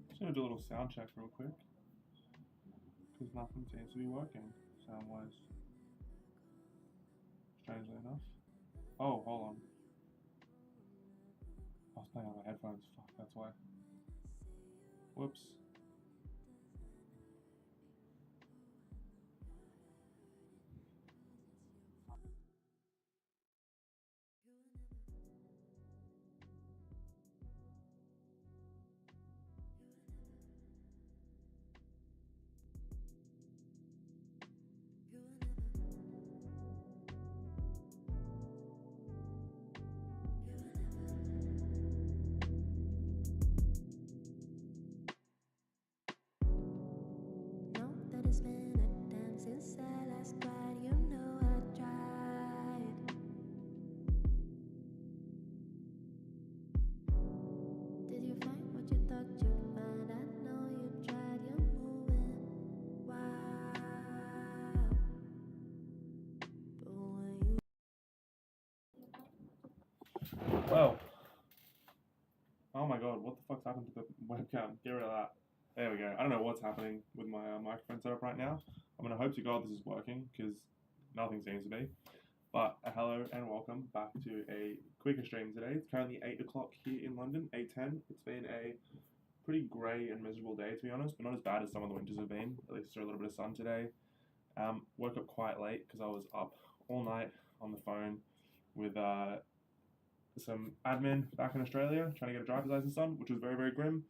Just gonna do a little sound check real quick because nothing seems to be working sound wise. Strangely enough. Oh, hold on. I was playing on my headphones. Fuck, that's why. Whoops. Well, oh my god, what the fuck's happened to the webcam? Get rid of that. There we go. I don't know what's happening with my microphone setup right now. I'm gonna hope to God this is working because nothing seems to be. But hello and welcome back to a quicker stream today. It's currently 8 o'clock here in London, 8:10. It's been a pretty grey and miserable day to be honest, but not as bad as some of the winters have been. At least there's a little bit of sun today. Woke up quite late because I was up all night on the phone with some admin back in Australia, trying to get a driver's license done, which was very, very grim.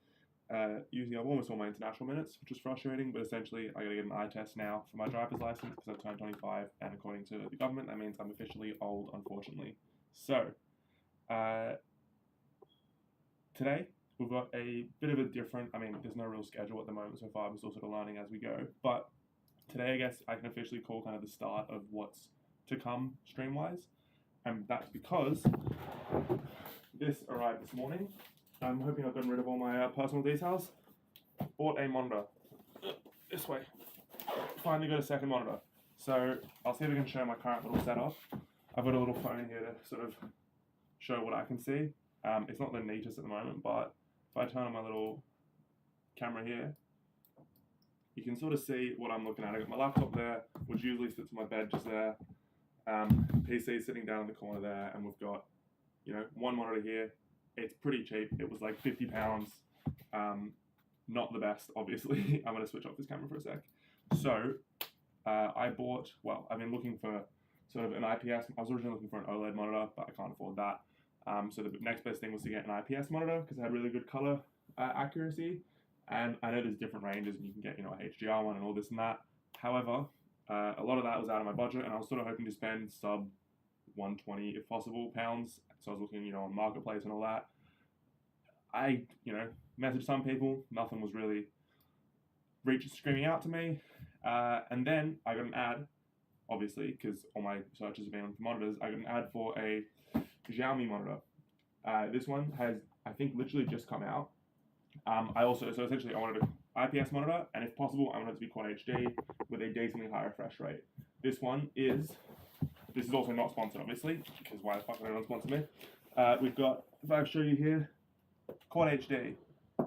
Using up almost all my international minutes, which was frustrating, but essentially I gotta get an eye test now for my driver's license because I've turned 25, and according to the government, that means I'm officially old, unfortunately. So, today we've got a bit of a different, there's no real schedule at the moment so far, I'm still sort of learning as we go, but today I guess I can officially call kind of the start of what's to come stream-wise, and that's because this arrived this morning. I'm hoping I've gotten rid of all my personal details. Bought a monitor. This way. Finally got a second monitor. So I'll see if I can show my current little setup. I've got a little phone here to sort of show what I can see. It's not the neatest at the moment, but if I turn on my little camera here, you can sort of see what I'm looking at. I've got my laptop there, which usually sits on my bed just there. PC sitting down in the corner there, and we've got, one monitor here. It's pretty cheap. It was like £50. Not the best, obviously. I'm going to switch off this camera for a sec. So, I've been looking for sort of an IPS. I was originally looking for an OLED monitor, but I can't afford that. So the next best thing was to get an IPS monitor because it had really good color accuracy. And I know there's different ranges, and you can get, a HDR one and all this and that. However, a lot of that was out of my budget, and I was sort of hoping to spend sub 120 if possible pounds. So I was looking, on Marketplace and all that. I, messaged some people, nothing was really screaming out to me. And then I got an ad, obviously, because all my searches have been on monitors. I got an ad for a Xiaomi monitor. This one has, I think, literally just come out. Essentially I wanted an IPS monitor, and if possible, I wanted it to be Quad HD with a decently high refresh rate. This is also not sponsored, obviously, because why the fuck would anyone sponsor me? We've got, if I show you here, Quad HD,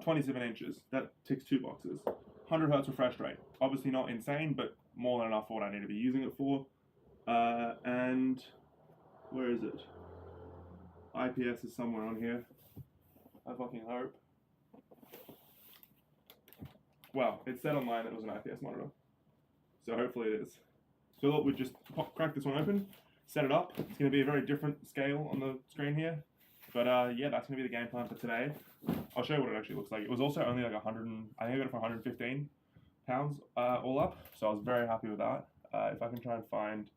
27 inches. That ticks 2 boxes. 100 Hz refresh rate. Obviously not insane, but more than enough for what I need to be using it for. And where is it? IPS is somewhere on here. I fucking hope. Well, it said online that it was an IPS monitor, so hopefully it is. So look, we just crack this one open, set it up. It's going to be a very different scale on the screen here. But yeah, that's going to be the game plan for today. I'll show you what it actually looks like. It was also only like I think I got it for £115 all up. So I was very happy with that. If I can try and find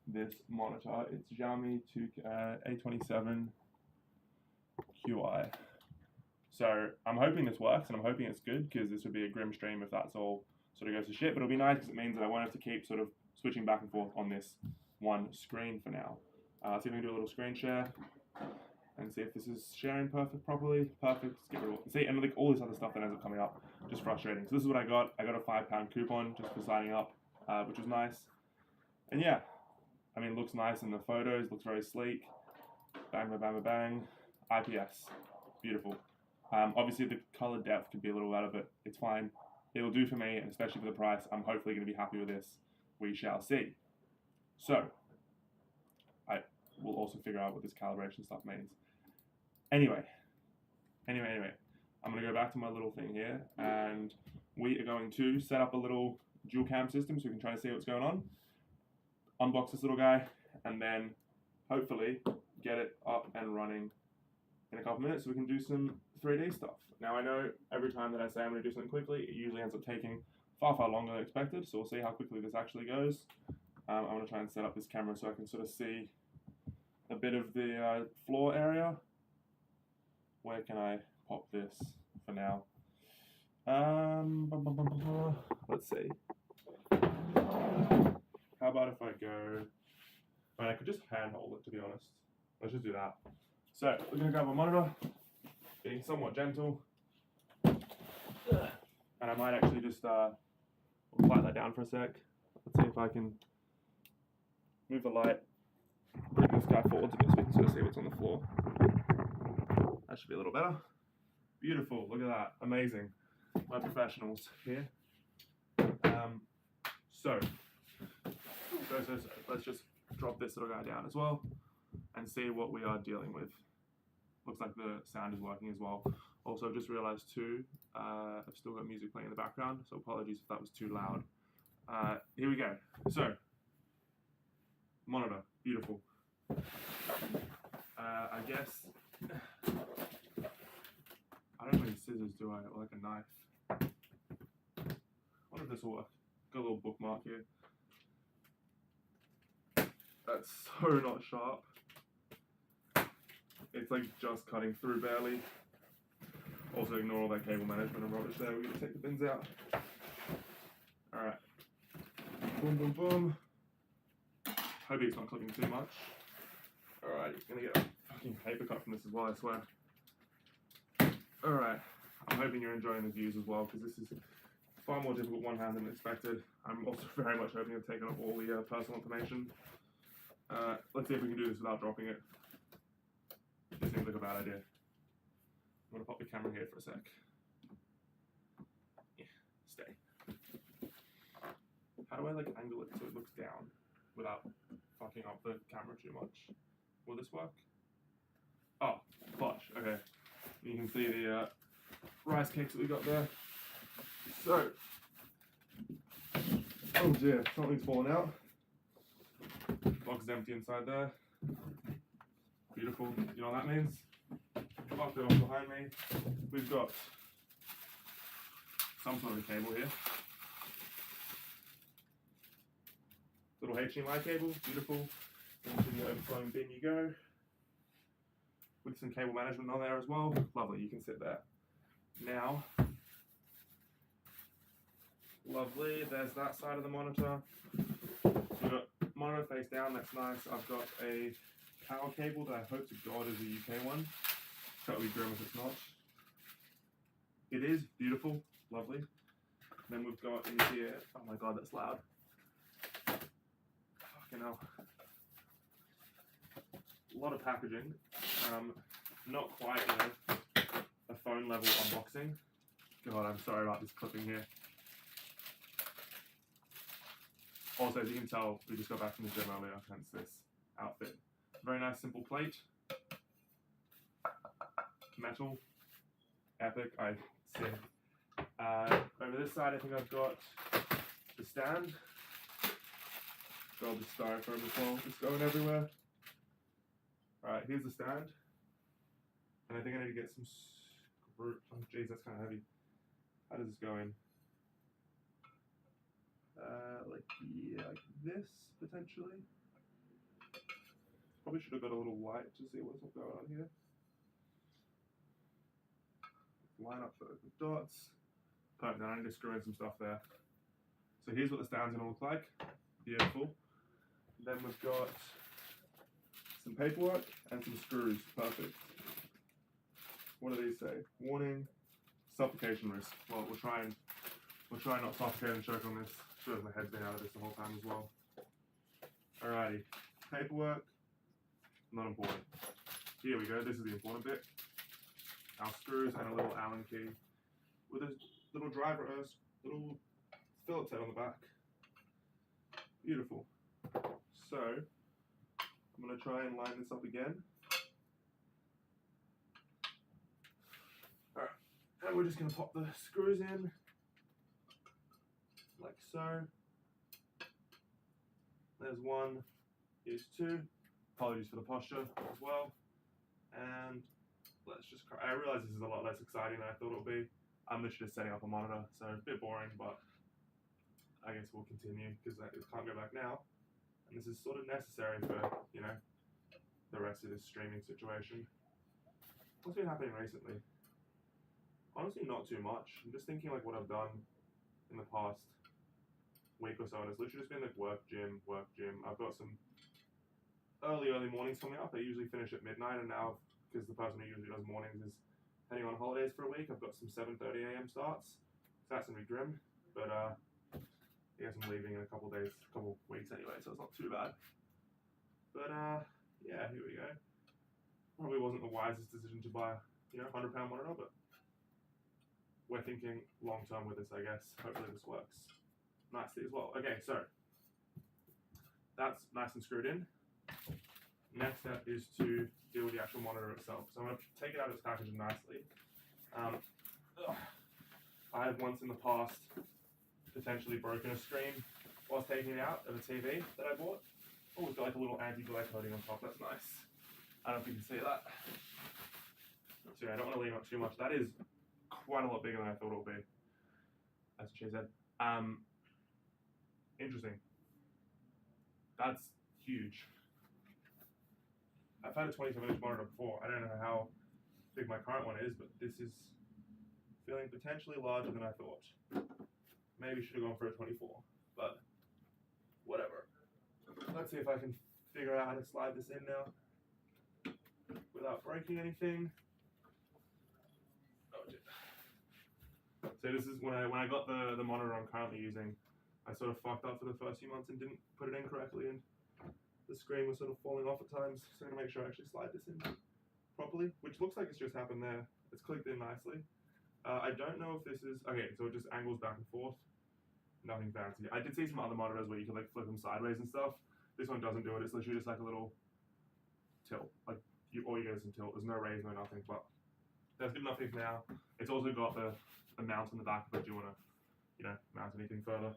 this monitor, it's Xiaomi A27 QI. So I'm hoping this works, and I'm hoping it's good, because this would be a grim stream if that's all sort of goes to shit. But it'll be nice because it means that I won't have to keep sort of switching back and forth on this one screen for now. See if we can do a little screen share and see if this is sharing properly. Perfect. Just get rid of it. See, and like all this other stuff that ends up coming up, just frustrating. So this is what I got. I got a £5 coupon just for signing up, which was nice. And yeah, it looks nice in the photos. Looks very sleek. Bang, bang, bang, bang. IPS. Beautiful. Obviously the color depth could be a little better, but it's fine. It'll do for me, and especially for the price, I'm hopefully going to be happy with this. We shall see. So, I will also figure out what this calibration stuff means. Anyway, I'm going to go back to my little thing here, and we are going to set up a little dual cam system so we can try to see what's going on. Unbox this little guy, and then hopefully get it up and running in a couple minutes so we can do some 3D stuff. Now I know every time that I say I'm going to do something quickly, it usually ends up taking far, far longer than expected, so we'll see how quickly this actually goes. I'm going to try and set up this camera so I can sort of see a bit of the floor area. Where can I pop this for now? Let's see. How about if I go... I could just handhold it, to be honest. Let's just do that. So, we're going to grab a monitor, being somewhat gentle, and I might actually just quiet that down for a sec. Let's see if I can move the light, bring this guy forwards a bit so we can sort of see what's on the floor. That should be a little better. Beautiful, look at that, amazing. My professionals here. So, let's just drop this little guy down as well and see what we are dealing with. Looks like the sound is working as well. Also, I've just realized too, I've still got music playing in the background, so apologies if that was too loud. Here we go. So, monitor, beautiful. I guess I don't need scissors, do I? Or like a knife. I wonder if this will work. Got a little bookmark here. That's so not sharp. It's like just cutting through barely. Also ignore all that cable management and rubbish there. We're gonna take the bins out. Alright. Boom, boom, boom. Hope it's not clipping too much. Alright, you're gonna get a fucking paper cut from this as well, I swear. Alright, I'm hoping you're enjoying the views as well, because this is far more difficult one-hand than expected. I'm also very much hoping I've taken off all the personal information. Let's see if we can do this without dropping it. This seems like a bad idea. I'm gonna pop the camera here for a sec. Yeah, stay. How do I like angle it so it looks down without fucking up the camera too much? Will this work? Oh, flush. Okay. You can see the rice cakes that we got there. So, oh dear, something's fallen out. Box is empty inside there. Beautiful. You know what that means? Up there behind me, we've got some sort of a cable here. Little HDMI cable, beautiful. Into the overflowing bin you go. With some cable management on there as well. Lovely, you can sit there. Now, lovely, there's that side of the monitor. We've got monitor face down, that's nice. I've got a power cable that I hope to God is a UK one. That would be grim if it's not. It is beautiful, lovely. Then we've got in here, oh my god, that's loud. Fucking hell. A lot of packaging. Not quite, you know, a phone level unboxing. God, I'm sorry about this clipping here. Also, as you can tell, we just got back from the gym earlier, hence this outfit. Very nice, simple plate. Metal. Epic, I see. Over this side, I think I've got the stand. Got the styrofoam as well, it's going everywhere. Alright, here's the stand. And I think I need to get some screw. Oh, jeez, that's kind of heavy. How does this go in? Like this, potentially. Probably should have got a little light to see what's going on here. Line up the dots. Perfect, now I need to screw in some stuff there. So here's what the stand's gonna look like. Beautiful. Then we've got some paperwork and some screws. Perfect. What do these say? Warning, suffocation risk. Well, we'll try not to suffocate and choke on this. Sure, my head's been out of this the whole time as well. Alrighty, paperwork, not important. Here we go, this is the important bit. Our screws and a little Allen key with a little driver, little Phillips head on the back. Beautiful. So, I'm going to try and line this up again. Alright, and we're just going to pop the screws in, like so. There's one, here's two. Apologies for the posture as well. And let's just, I realize this is a lot less exciting than I thought it would be. I'm literally just setting up a monitor, so a bit boring, but I guess we'll continue because I can't go back now. And this is sort of necessary for, you know, the rest of this streaming situation. What's been happening recently? Honestly, not too much. I'm just thinking like what I've done in the past week or so, and it's literally just been like work, gym. I've got some early mornings coming up. I usually finish at midnight, and now, because the person who usually does mornings is heading on holidays for a week, I've got some 7:30 a.m. starts. So that's going to be grim, but I guess I'm leaving in a couple weeks anyway, so it's not too bad. But yeah, here we go. Probably wasn't the wisest decision to buy, you know, £100 monitor, but we're thinking long term with this, I guess. Hopefully this works nicely as well. Okay, so that's nice and screwed in. Next step is to deal with the actual monitor itself. So I'm going to take it out of its packaging nicely. I have once in the past potentially broken a screen whilst taking it out of a TV that I bought. Oh, it's got like a little anti-glare coating on top. That's nice. I don't know if you can see that. So yeah, I don't want to lean up too much. That is quite a lot bigger than I thought it would be. That's what she said. Interesting. That's huge. I've had a 27-inch monitor before. I don't know how big my current one is, but this is feeling potentially larger than I thought. Maybe should have gone for a 24, but whatever. Let's see if I can figure out how to slide this in now without breaking anything. Oh, dear. So this is when I got the monitor I'm currently using. I sort of fucked up for the first few months and didn't put it in correctly, and the screen was sort of falling off at times. So I'm gonna make sure I actually slide this in properly, which looks like it's just happened there. It's clicked in nicely. I don't know if this is okay. So it just angles back and forth. Nothing fancy. I did see some other monitors where you can like flip them sideways and stuff. This one doesn't do it. It's literally just like a little tilt. Like all you get is some tilt. There's no raise, no nothing. But that's good enough for now. It's also got the mount on the back if you want to, mount anything further.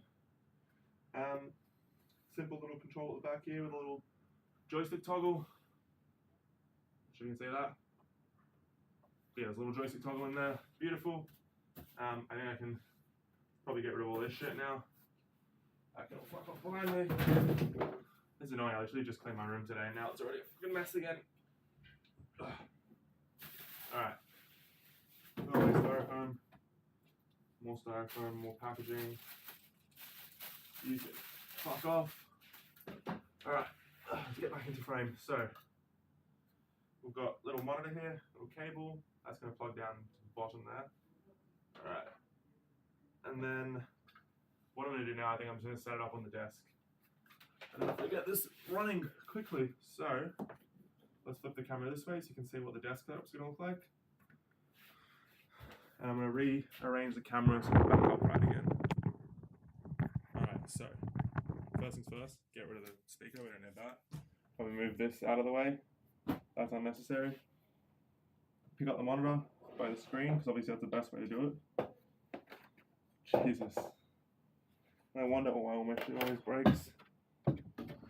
Simple little control at the back here with a little joystick toggle. Sure you can see that. Yeah, there's a little joystick toggle in there. Beautiful. I think I can probably get rid of all this shit now. I can all fuck off behind me. This is annoying. I literally just cleaned my room today and now it's already a fucking mess again. Alright. Oh, styrofoam. More styrofoam, more packaging. You can fuck off. Alright, let's get back into frame. So, we've got a little monitor here, little cable. That's going to plug down to the bottom there. Alright. And then, what I'm going to do now, I think I'm just going to set it up on the desk. And then I'm going to get this running quickly. So, let's flip the camera this way so you can see what the desk setup's going to look like. And I'm going to rearrange the camera so it's back upright again. Alright, so, first things first, get rid of the speaker, we don't need that. Probably move this out of the way. That's unnecessary. Pick up the monitor by the screen, because obviously that's the best way to do it. Jesus. I wonder why all my shit always breaks.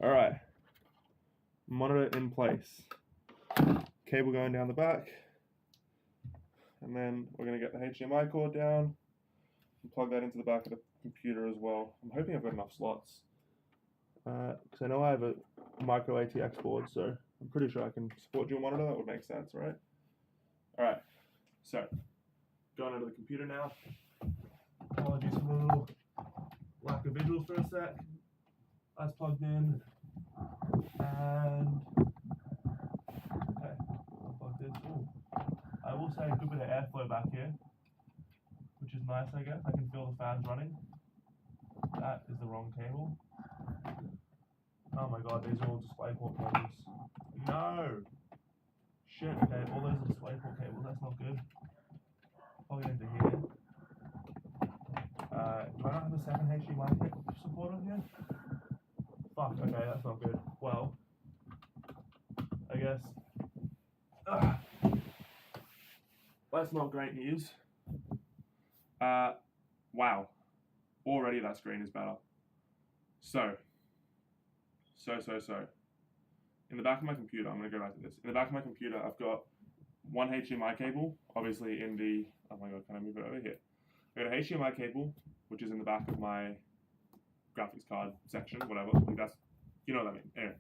Alright. Monitor in place. Cable going down the back. And then we're going to get the HDMI cord down and plug that into the back of the computer as well. I'm hoping I've got enough slots. Because I know I have a micro ATX board, so I'm pretty sure I can support dual monitor. That would make sense, right? Alright, so going into the computer now. Apologies for the little lack of visuals for a sec. That's plugged in. And okay, unplug this. Ooh. I will say a good bit of airflow back here, which is nice, I guess. I can feel the fans running. That is the wrong cable. Oh my god, these are all DisplayPort cables. No! Shit, okay, all those are DisplayPort cables, that's not good. Plug it into here. Do I not have a second HDMI support on here? Fuck, okay, that's not good. Well, I guess. That's not great news. Wow. Already that screen is better. So. In the back of my computer, I'm going to go back to this. In the back of my computer, I've got one HDMI cable, obviously in the, oh my god, can I move it over here? I've got a HDMI cable, which is in the back of my graphics card section, whatever. That's, you know what I mean. Anyway,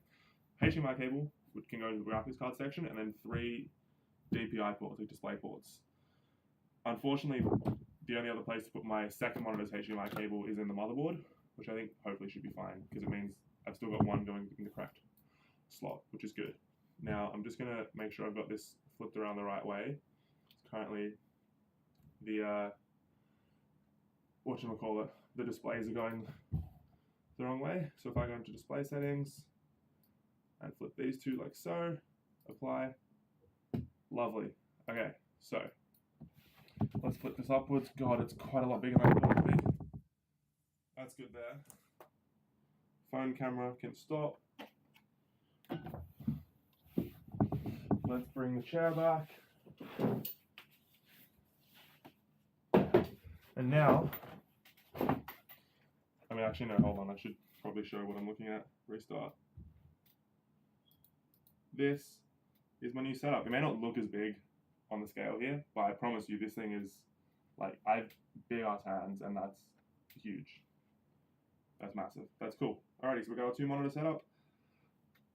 HDMI cable, which can go to the graphics card section, and then 3 DPI ports, like display ports. Unfortunately, the only other place to put my second monitor's HDMI cable is in the motherboard, which I think hopefully should be fine, because it means I've still got one going in the correct slot, which is good. Now, I'm just going to make sure I've got this flipped around the right way. Currently, the, whatchamacallit, the displays are going the wrong way. So if I go into display settings and flip these two like so, apply, lovely. Okay, so let's flip this upwards. God, it's quite a lot bigger than I thought it would be. That's good there. Phone camera can stop. Let's bring the chair back. And now, I mean, actually, no, hold on. I should probably show what I'm looking at. Restart. This Here's my new setup. It may not look as big on the scale here, but I promise you this thing is, like, I have big ass hands and that's huge. That's massive. That's cool. Alrighty, so we got our 2 monitor setup.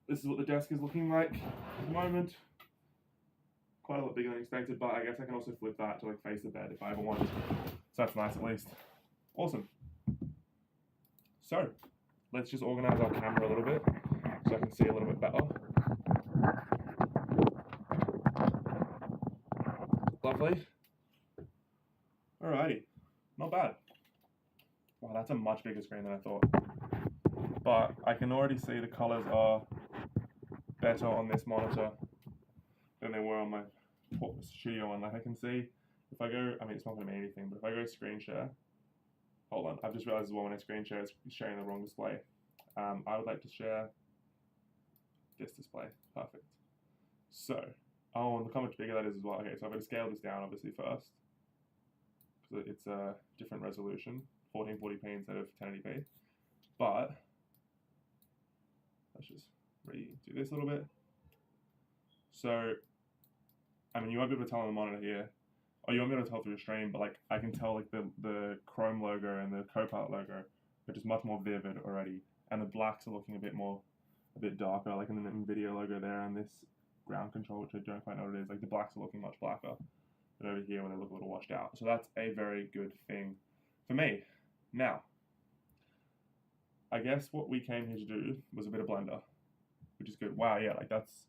This is what the desk is looking like at the moment. Quite a lot bigger than expected, but I guess I can also flip that to like face the bed if I ever want. So that's nice at least. Awesome. So let's just organize our camera a little bit so I can see a little bit better. Lovely. Alrighty. Not bad. Wow, that's a much bigger screen than I thought. But I can already see the colors are better on this monitor than they were on my studio one. Like I can see if I go, I mean it's not going to mean anything, but if I go screen share, hold on, I've just realized as well when I screen share it's sharing the wrong display. I would like to share this display. Perfect. So, oh, and look how much bigger that is as well. Okay, so I'm going to scale this down obviously first because it's a different resolution, 1440p instead of 1080p. But let's just redo this a little bit. So, I mean, you won't be able to tell on the monitor here, or you won't be able to tell through the stream, but like I can tell like the Chrome logo and the Copilot logo are just much more vivid already, and the blacks are looking a bit darker, like in the NVIDIA logo there, and this ground control, which I don't quite know what it is, like the blacks are looking much blacker than over here when they look a little washed out. So that's a very good thing for me. Now, I guess what we came here to do was a bit of blender, which is good. Wow, yeah, like that's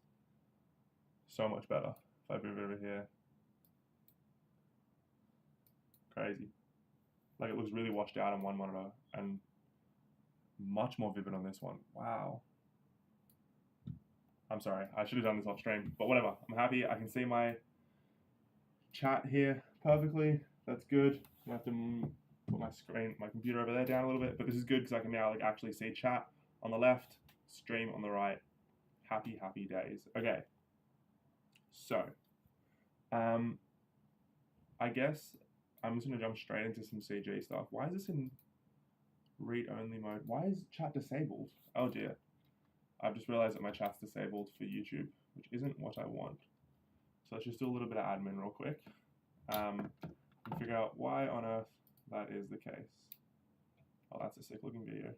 so much better. If I move over here, crazy. Like it looks really washed out on one monitor and much more vivid on this one. Wow. I'm sorry, I should have done this off stream, but whatever. I'm happy. I can see my chat here perfectly. That's good. I have to put my computer over there down a little bit, but this is good because I can now like actually see chat on the left, stream on the right. Happy, happy days. Okay. So, I guess I'm just gonna jump straight into some CG stuff. Why is this in read-only mode? Why is chat disabled? Oh dear. I've just realized that my chat's disabled for YouTube, which isn't what I want. So let's just do a little bit of admin real quick and figure out why on earth that is the case. Oh, that's a sick looking video.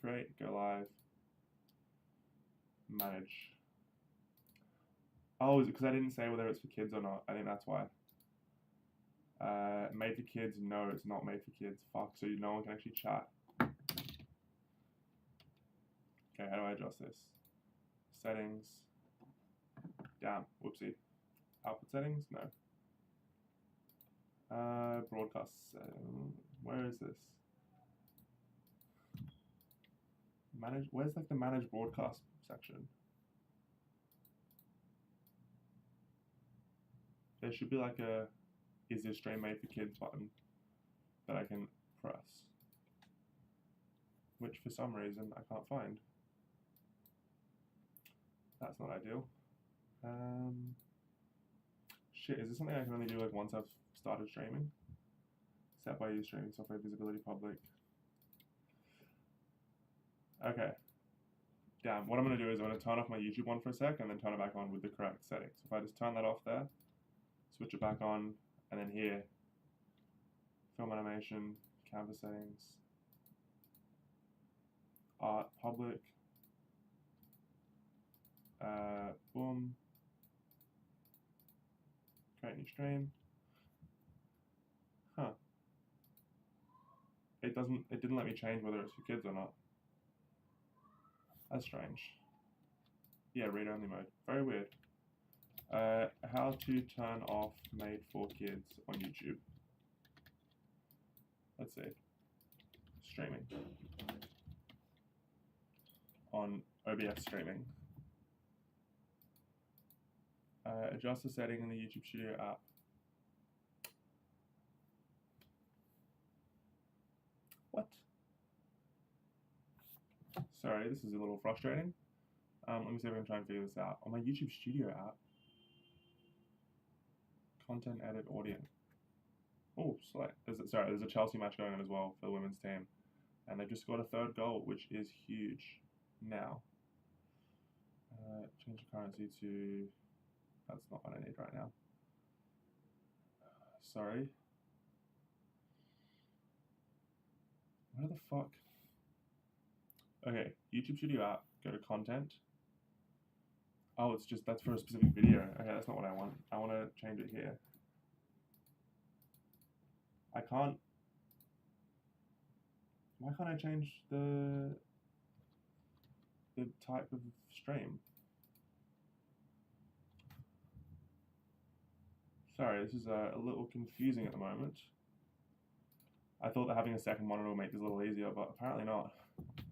Create, go live, manage. Oh, is it because I didn't say whether it's for kids or not? I think that's why. Made for kids? No, it's not made for kids. Fuck, so no one can actually chat. Okay, how do I adjust this? Settings. Damn, whoopsie. Output settings? No. Broadcast. Where is this? Manage. Where's like the manage broadcast section? There should be like a is this stream made for kids button that I can press, which for some reason I can't find. That's not ideal. Shit, is this something I can only do like once I've started streaming? Set by use streaming software, visibility public. Okay. Damn, what I'm gonna do is I'm gonna turn off my YouTube one for a sec and then turn it back on with the correct settings. So if I just turn that off there, switch it back on, and then here, film animation, canvas settings, art, public, boom, create new stream. Huh. It didn't let me change whether it's for kids or not. That's strange. Yeah, read only mode. Very weird. How to turn off made for kids on YouTube. Let's see. Streaming. On OBS streaming. Adjust the setting in the YouTube Studio app. What? Sorry, this is a little frustrating. Let me see if I can try and figure this out. On my YouTube Studio app, content edit audience. Oh, sorry, there's a Chelsea match going on as well for the women's team. And they've just scored a third goal, which is huge now. Change the currency to. That's not what I need right now. Sorry. Where the fuck? Okay, YouTube Studio app. Go to content. Oh, it's just that's for a specific video. Okay, that's not what I want. I want to change it here. I can't. Why can't I change the type of stream? Sorry, this is a little confusing at the moment. I thought that having a second monitor would make this a little easier, but apparently not.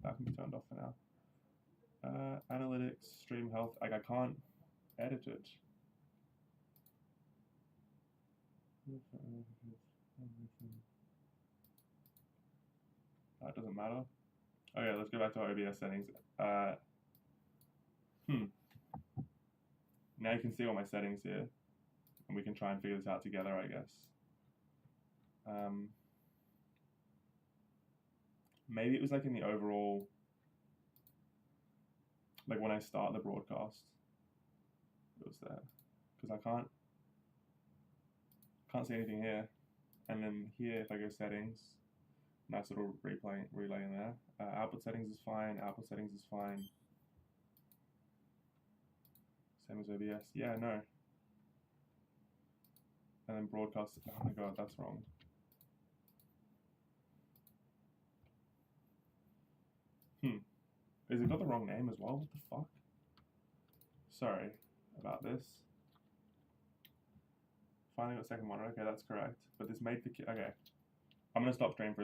That can be turned off for now. Analytics, stream health. Like I can't edit it. That doesn't matter. Okay, let's go back to our OBS settings. Now you can see all my settings here, and we can try and figure this out together, I guess. Maybe it was like in the overall, like when I start the broadcast, it was there, because I can't see anything here, and then here if I go settings, nice little relay in there. Output settings is fine. Output settings is fine. Same as OBS. Yeah, no. And then broadcast. Oh my god, that's wrong. Is it got the wrong name as well? What the fuck? Sorry about this. Finally got second monitor. Okay, that's correct. But this made the okay. I'm gonna stop stream for a second.